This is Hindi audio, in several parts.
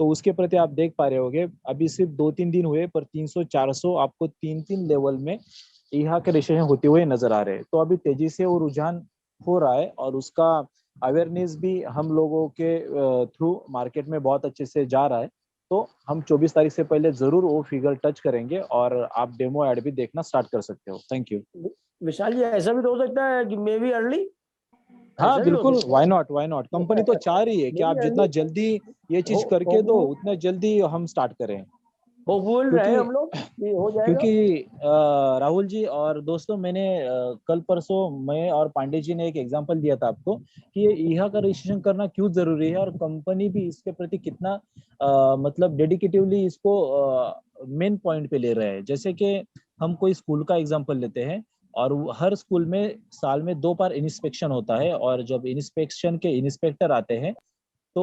तो उसके प्रति आप देख पा रहे होगे अभी सिर्फ 2-3 दिन हुए पर 300-400 आपको 3-3 लेवल में यहाँ के रजिस्ट्रेशन होते हुए नजर आ रहे हैं। तो अभी तेजी से वो रुझान हो रहा है और उसका अवेयरनेस भी हम लोगों के थ्रू मार्केट में बहुत अच्छे से जा रहा है। तो हम 24 तारीख से पहले जरूर वो फिगर टच करेंगे और आप डेमो ऐड भी देखना स्टार्ट कर सकते हो। Thank you. विशाल जी, ऐसा भी तो हो सकता है कि मे बी अर्ली। हाँ बिल्कुल, व्हाई नॉट। कंपनी तो चाह रही है कि आप जितना जल्दी ये चीज करके दो उतना जल्दी हम स्टार्ट करें। होपफुल रहे हम लोग कि हो जाएगा। क्योंकि राहुल जी और दोस्तों, मैंने कल परसों मैं और पांडे जी ने एक एग्जांपल दिया था आपको कि ये ईहा का रजिस्ट्रेशन करना क्यों जरूरी है और कंपनी भी इसके प्रति कितना मतलब डेडिकेटिवली इसको मेन पॉइंट पे ले रहे हैं। जैसे कि हम कोई स्कूल का एग्जांपल लेते हैं और हर स्कूल में साल में 2 बार इंस्पेक्शन होता है और जब इंस्पेक्शन के इंस्पेक्टर आते हैं तो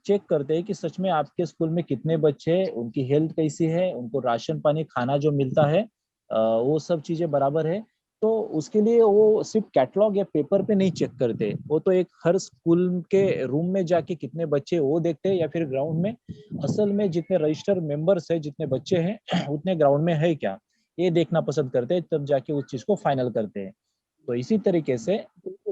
चेक करते हैं कि सच में आपके स्कूल में कितने बच्चे हैं, उनकी हेल्थ कैसी है, उनको राशन पानी खाना जो मिलता है वो सब चीजें बराबर है। तो उसके लिए वो सिर्फ कैटलॉग या पेपर पे नहीं चेक करते, वो तो एक हर स्कूल के रूम में जाके कितने बच्चे वो देखते हैं या फिर ग्राउंड में असल में जितने रजिस्टर मेंबर्स है जितने बच्चे हैं उतने ग्राउंड में है क्या, ये देखना पसंद करते हैं, तब जाके उस चीज को फाइनल करते हैं। तो इसी तरीके से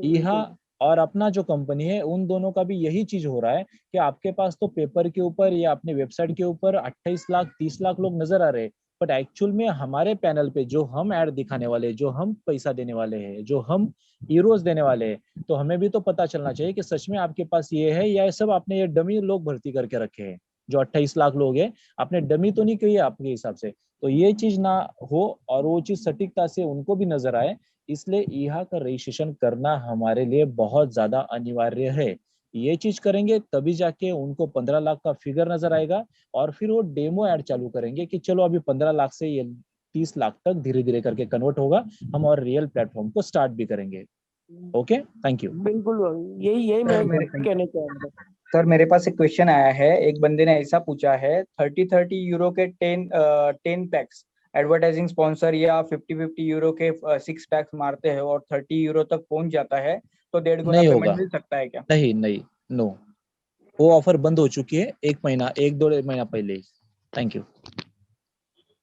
ईहा और अपना जो कंपनी है उन दोनों का भी यही चीज हो रहा है कि आपके पास तो पेपर के ऊपर या अपने वेबसाइट के ऊपर 28 लाख 30 लाख लोग नजर आ रहे हैं, बट एक्चुअल में हमारे पैनल पे जो हम ऐड दिखाने वाले, जो हम पैसा देने वाले हैं, जो हम यूरोज देने वाले हैं, तो हमें भी तो पता चलना चाहिए कि सच में आपके पास ये है या सब आपने ये डमी लोग भर्ती करके रखे हैं। जो 28 लाख लोग हैं आपने डमी तो नहीं किए आपके हिसाब से, तो ये चीज ना हो और वो चीज सटीकता से उनको भी नजर आए, इसलिए ईहा का रजिस्ट्रेशन करना हमारे लिए बहुत ज्यादा अनिवार्य है। ये चीज करेंगे तभी जाके उनको 15 लाख का फिगर नजर आएगा और फिर वो डेमो ऐड चालू करेंगे कि चलो अभी 15 लाख से ये 30 लाख तक धीरे धीरे करके कन्वर्ट होगा हम और रियल प्लेटफॉर्म को स्टार्ट भी करेंगे। Okay, thank you. बिल्कुल, यही मैं कहना चाह रहा था। सर मेरे पास एक क्वेश्चन आया है, एक बंदे ने ऐसा पूछा है 30 यूरो के 10 पैक्स एडवर्टाइजिंग स्पॉन्सर या 50 यूरो के 6 पैक्स मारते हैं और 30 यूरो तक पहुंच जाता है तो 1.5 गुना पेमेंट मिल सकता है क्या? नहीं, नो, वो ऑफर बंद हो चुकी है 1-2 महीना पहले। Thank you.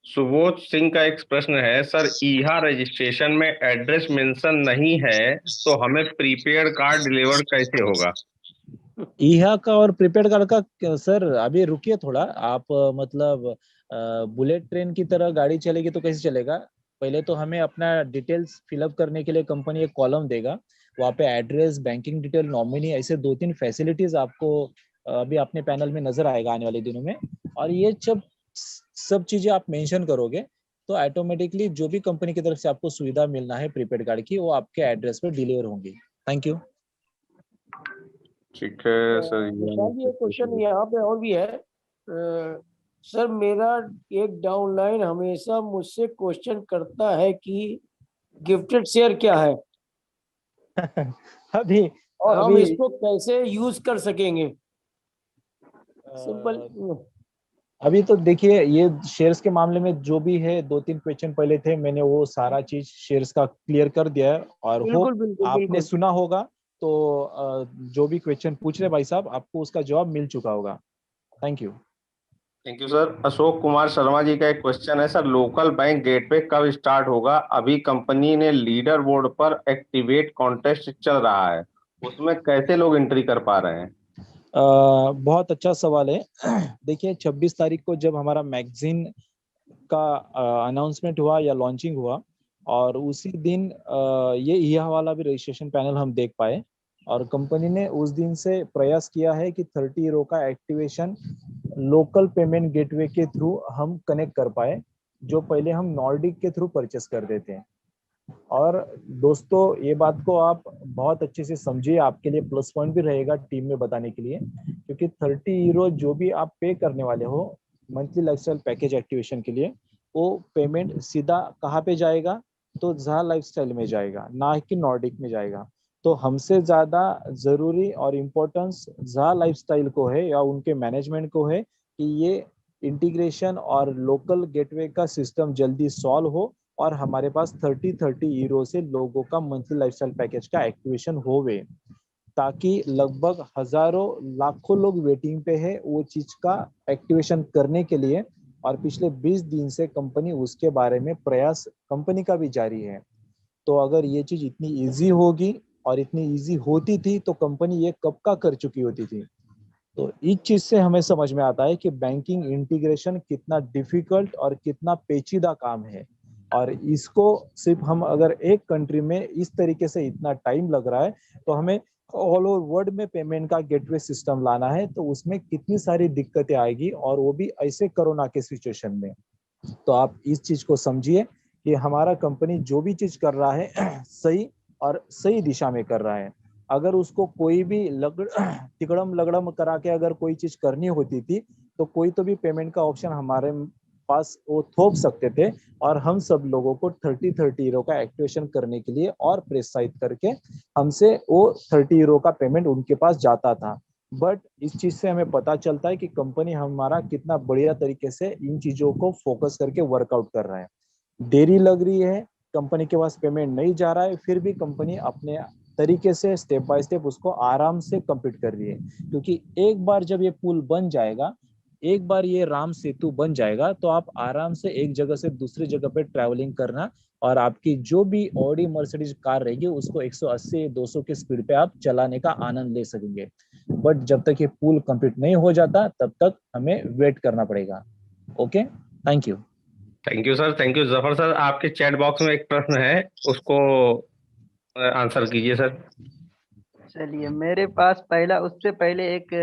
सुबोध सिंह का एक प्रश्न है, सर ईहा रजिस्ट्रेशन में एड्रेस मेंशन नहीं है तो हमें प्रीपेड कार्ड डिलीवर कैसे होगा? ईहा का और प्रीपेड कार्ड का सर अभी रुकिए थोड़ा आप, मतलब बुलेट ट्रेन की तरह गाड़ी चलेगी तो कैसे चलेगा। पहले तो हमें अपना डिटेल्स फिलअप करने के लिए कंपनी एक कॉलम देगा, वहाँ पे एड्रेस, बैंकिंग डिटेल, नॉमिनी, ऐसे 2-3 फैसिलिटीज आपको अभी अपने पैनल में नजर आएगा आने वाले दिनों में। और ये सब चीजें आप मेंशन करोगे तो ऑटोमेटिकली जो भी कंपनी की तरफ से आपको सुविधा मिलना है प्रीपेड कार्ड की वो आपके एड्रेस पे डिलीवर होंगी। Thank you. ठीक है सर। ये क्वेश्चन यहाँ पे और भी है। सर मेरा एक डाउनलाइन हमेशा मुझसे क्वेश्चन करता है कि गिफ्टेड शेयर क्या है अभी और हम इसको कैसे यूज कर सकेंगे। सिंपल। अभी तो देखिए ये शेयर्स के मामले में जो भी है 2-3 क्वेश्चन पहले थे, मैंने वो सारा चीज शेयर्स का क्लियर कर दिया है और बिल्कुल, आपने सुना होगा तो जो भी क्वेश्चन पूछ रहे भाई साहब आपको उसका जवाब मिल चुका होगा। Thank you. Thank you sir. Ashok Kumar Sharma ji का एक क्वेश्चन है, सर लोकल बैंक गेटवे कब स्टार्ट होगा? अभी कंपनी ने लीडर बोर्ड पर एक्टिवेट कॉन्टेस्ट चल रहा है, उसमें कैसे लोग एंट्री कर पा रहे हैं? बहुत अच्छा सवाल है। देखिए 26 तारीख को जब हमारा मैगजीन का अनाउंसमेंट हुआ या लॉन्चिंग हुआ और उसी दिन ये ईहा वाला भी रजिस्ट्रेशन पैनल हम देख पाए और कंपनी ने उस दिन से प्रयास किया है कि 30 यूरो का एक्टिवेशन लोकल पेमेंट गेटवे के थ्रू हम कनेक्ट कर पाए, जो पहले हम नॉर्डिक के थ्रू परचेस कर देते हैं। और दोस्तों ये बात को आप बहुत अच्छे से समझिए, आपके लिए प्लस पॉइंट भी रहेगा टीम में बताने के लिए, क्योंकि 30 यूरो जो भी आप पे करने वाले हो मंथली लाइफस्टाइल पैकेज एक्टिवेशन के लिए, वो पेमेंट सीधा कहाँ पे जाएगा तो ज़हा लाइफस्टाइल में जाएगा, ना कि नॉर्डिक में जाएगा। तो हमसे ज़्यादा ज़रूरी और इम्पोर्टेंस ज़हा लाइफस्टाइल को है या उनके मैनेजमेंट को है कि ये इंटीग्रेशन और लोकल गेटवे का सिस्टम जल्दी सॉल्व हो और हमारे पास 30 यूरो से लोगों का मंथली लाइफस्टाइल पैकेज का एक्टिवेशन होवे। ताकि लगभग हजारों लाखों लोग वेटिंग पे है वो चीज का एक्टिवेशन करने के लिए। और पिछले 20 दिन से कंपनी उसके बारे में प्रयास कंपनी का भी जारी है। तो अगर ये चीज इतनी इजी होगी और इतनी इजी होती थी तो कंपनी ये कब का कर चुकी होती थी। तो इस चीज से हमें समझ में आता है कि बैंकिंग इंटीग्रेशन कितना डिफिकल्ट और कितना पेचीदा काम है। और इसको सिर्फ हम अगर एक कंट्री में इस तरीके से इतना टाइम लग रहा है तो हमें ऑल ओवर वर्ल्ड में पेमेंट का गेटवे सिस्टम लाना है तो उसमें कितनी सारी दिक्कतें आएगी और वो भी ऐसे कोरोना के सिचुएशन में। तो आप इस चीज को समझिए कि हमारा कंपनी जो भी चीज कर रहा है सही और सही दिशा में कर रहा है। अगर उसको कोई भी तिकड़म लगड़म करा के अगर कोई चीज करनी होती थी तो कोई तो भी पेमेंट का ऑप्शन हमारे पास वो थोप सकते थे और हम सब लोगों को 30 यूरो का एक्टिवेशन करने के लिए और प्रोत्साहित करके हमसे वो 30 यूरो का पेमेंट उनके पास जाता था। बट इस चीज से हमें पता चलता है कि कंपनी हमारा कितना बढ़िया तरीके से इन चीजों को फोकस करके वर्कआउट कर रहा है। देरी लग रही है, कंपनी के पास पेमेंट नहीं जा रहा है, फिर भी कंपनी अपने तरीके से स्टेप बाय स्टेप उसको आराम से कंप्लीट कर रही है। क्योंकि एक बार जब ये पुल बन जाएगा, एक बार ये राम सेतु बन जाएगा तो आप आराम से एक जगह से दूसरी जगह पे ट्रैवलिंग करना और आपकी जो भी ऑडी मर्सिडीज कार रहेगी उसको 180 200 की स्पीड पे आप चलाने का आनंद ले सकेंगे। बट जब तक ये पुल कंप्लीट नहीं हो जाता तब तक हमें वेट करना पड़ेगा। Okay, thank you. Thank you sir, thank you. Zafar sir, आपके चैट बॉक्स में एक प्रश्न है, उसको आंसर कीजिए सर। चलिए, मेरे पास पहला, उससे पहले एक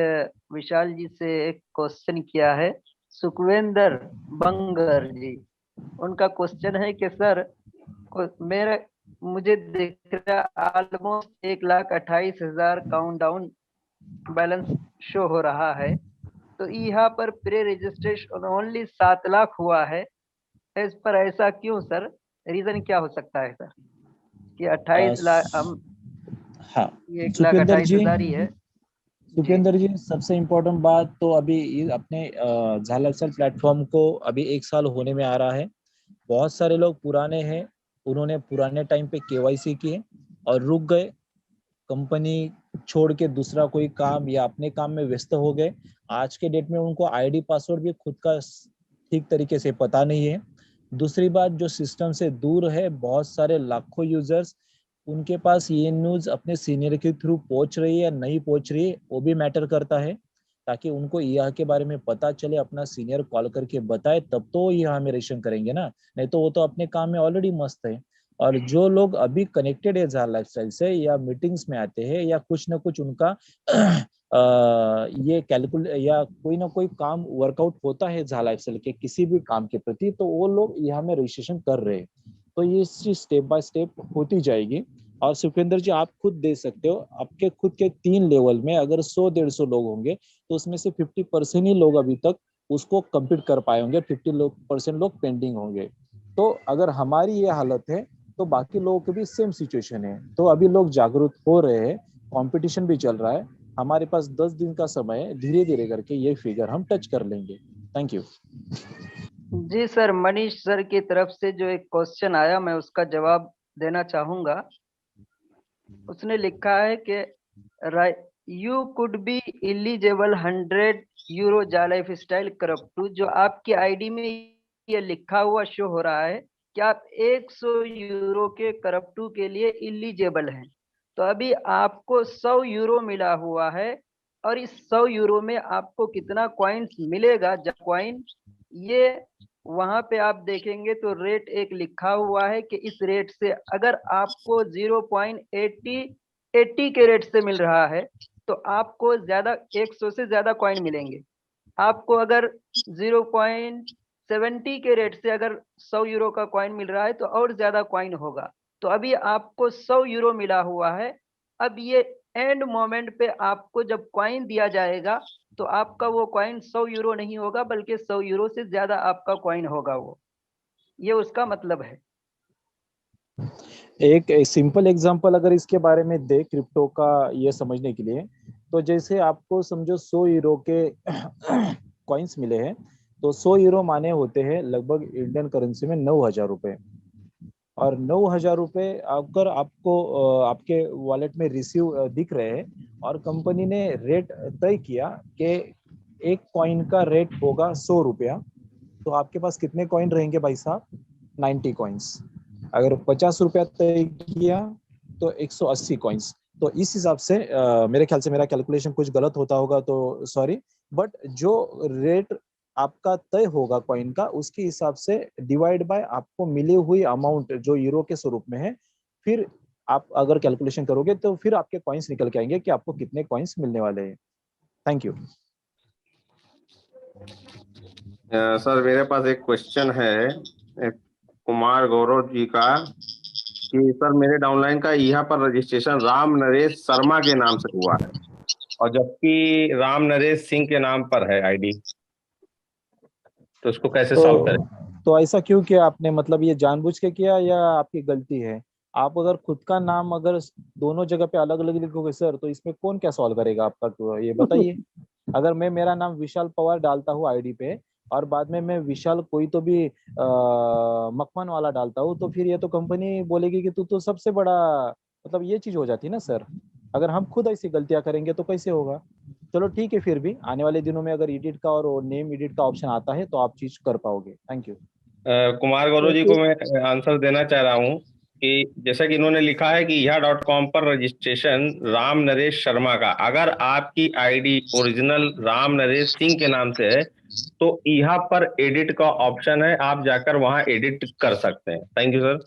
विशाल जी से एक क्वेश्चन किया है सुखविंदर बंगर जी। उनका क्वेश्चन है कि सर मेरा मुझे दिख रहा ऑलमोस्ट 1,28,000 काउंटडाउन बैलेंस शो हो रहा है, तो यहाँ पर प्री रजिस्ट्रेशन ओनली 7 लाख हुआ है। इस पर ऐसा क्यों सर? रीजन क्या हो सकता है सर कि 28 लाख हाँ, 1,28,000 ही है? सुपेंद्र जी, सबसे इम्पोर्टेंट बात तो अभी अपने झाला एक्सेल प्लेटफॉर्म को अभी 1 साल होने में आ रहा है। बहुत सारे लोग पुराने हैं, उन्होंने पुराने टाइम पे केवाईसी किए और रुक गए, कंपनी छोड़ के दूसरा कोई काम या अपने काम में व्यस्त हो गए। आज के डेट में उनको आईडी पासवर्ड भी खुद का ठीक तरीके से पता नहीं है। दूसरी बात, जो सिस्टम से दूर है, बहुत सारे लाखों यूजर्स, उनके पास ये न्यूज अपने सीनियर के थ्रू पहुंच रही है या नहीं पहुंच रही है वो भी मैटर करता है। ताकि उनको यह के बारे में पता चले, अपना सीनियर कॉल करके बताए तब तो यह में रेशन करेंगे ना, नहीं तो वो तो अपने काम में ऑलरेडी मस्त है। और जो लोग अभी कनेक्टेड है जार लाइफस्टाइल से या मीटिंग्स में आते हैं या कुछ ना कुछ उनका ये कैलकुलेट या कोई ना कोई काम वर्कआउट होता है जार लाइफस्टाइल के किसी भी काम के प्रति, तो वो लोग यहाँ में रजिस्ट्रेशन कर रहे हैं। तो ये चीज स्टेप बाय स्टेप होती जाएगी। और सुखेंद्र जी, आप खुद दे सकते हो, आपके खुद के 3 लेवल में अगर 100-150 लोग होंगे तो उसमें से 50% ही लोग अभी तक उसको कंप्लीट कर पाए होंगे, 50% लोग पेंडिंग होंगे। तो अगर हमारी ये हालत है तो बाकी लोगों की भी सेम सिचुएशन है। तो अभी लोग जागरूक हो रहे हैं, कंपटीशन भी चल रहा है, हमारे पास 10 दिन का समय है, धीरे धीरे करके ये फिगर हम टच कर लेंगे। Thank you ji sir, Manish sir की तरफ से जो एक क्वेश्चन आया मैं उसका जवाब देना चाहूंगा। उसने लिखा है कि you could be eligible 100 euro जा लाइफ स्टाइल करप्टू। जो आपकी आईडी में ये लिखा हुआ शो हो रहा है कि आप 100 यूरो के करप्टू के लिए एलिजिबल हैं। तो अभी आपको 100 यूरो मिला हुआ है और इस 100 यूरो में आपको कितना कॉइन्स मिलेगा, जब कॉइन ये वहां पे आप देखेंगे तो रेट एक लिखा हुआ है कि इस रेट से अगर आपको 0.80 के रेट से मिल रहा है तो आपको ज्यादा 100 से ज्यादा कॉइन मिलेंगे। आपको अगर 0.70 के रेट से अगर 100 यूरो का कॉइन मिल रहा है तो और ज्यादा कॉइन होगा। तो अभी आपको 100 यूरो मिला हुआ है। अब ये एंड मोमेंट पे आपको जब कॉइन दिया जाएगा तो आपका वो कॉइन 100 यूरो नहीं होगा बल्कि 100 यूरो से ज्यादा आपका कॉइन होगा। वो ये उसका मतलब है। एक सिंपल एग्जांपल अगर इसके बारे में दे क्रिप्टो का ये समझने के लिए, तो जैसे आपको समझो 100 यूरो के कॉइन्स मिले हैं, तो 100 यूरो माने होते हैं लगभग इंडियन करेंसी में 9,000 रुपए। और 9,000 रुपये अगर आपको आपके वॉलेट में रिसीव दिख रहे हैं और कंपनी ने रेट तय किया कि एक कॉइन का रेट होगा 100 रुपया, तो आपके पास कितने कॉइन रहेंगे भाई साहब? 90 कॉइन्स। अगर 50 रुपया तय किया तो 180 कॉइन्स। तो इस हिसाब से मेरे ख्याल से मेरा कैलकुलेशन कुछ गलत होता होगा तो सॉरी, बट जो रेट आपका तय होगा कॉइन का उसके हिसाब से डिवाइड बाय आपको मिली हुई अमाउंट जो यूरो के स्वरूप में है, फिर आप अगर कैलकुलेशन करोगे तो फिर आपके कॉइन्स निकल के आएंगे कि आपको कितने कॉइन्स मिलने वाले हैं। Thank you. सर मेरे पास एक क्वेश्चन है कुमार गौरव जी का कि सर मेरे डाउनलाइन का यहाँ पर रजिस्ट्रेशन राम नरेश शर्मा के नाम से हुआ है और जबकि राम नरेश सिंह के नाम पर है आईडी, तो इसको कैसे सॉल्व करें? तो ऐसा क्यों किया आपने? मतलब ये जानबूझ के किया या आपकी गलती है? आप अगर खुद का नाम अगर दोनों जगह पे अलग अलग लिखोगे सर तो इसमें कौन क्या सॉल्व करेगा आपका, तो ये बताइए। अगर मैं मेरा नाम विशाल पवार डालता हूँ आईडी पे और बाद में मैं विशाल कोई तो भी मकमन वाला डालता हूँ, तो फिर ये तो कंपनी बोलेगी कि तू तो सबसे बड़ा, मतलब ये चीज हो जाती है ना सर। अगर हम खुद ऐसी गलतियां करेंगे तो कैसे होगा? चलो ठीक है, फिर भी आने वाले दिनों में अगर एडिट का और नेम एडिट का ऑप्शन आता है तो आप चीज कर पाओगे। Thank you. कुमार गौरव जी को मैं आंसर देना चाह रहा हूँ कि जैसा कि इन्होंने लिखा है कि यह.com पर रजिस्ट्रेशन राम नरेश शर्मा का, अगर आपकी आईडी ओरिजिनल राम नरेश सिंह के नाम से है तो यहाँ पर एडिट का ऑप्शन है, आप जाकर वहां एडिट कर सकते हैं। Thank you sir.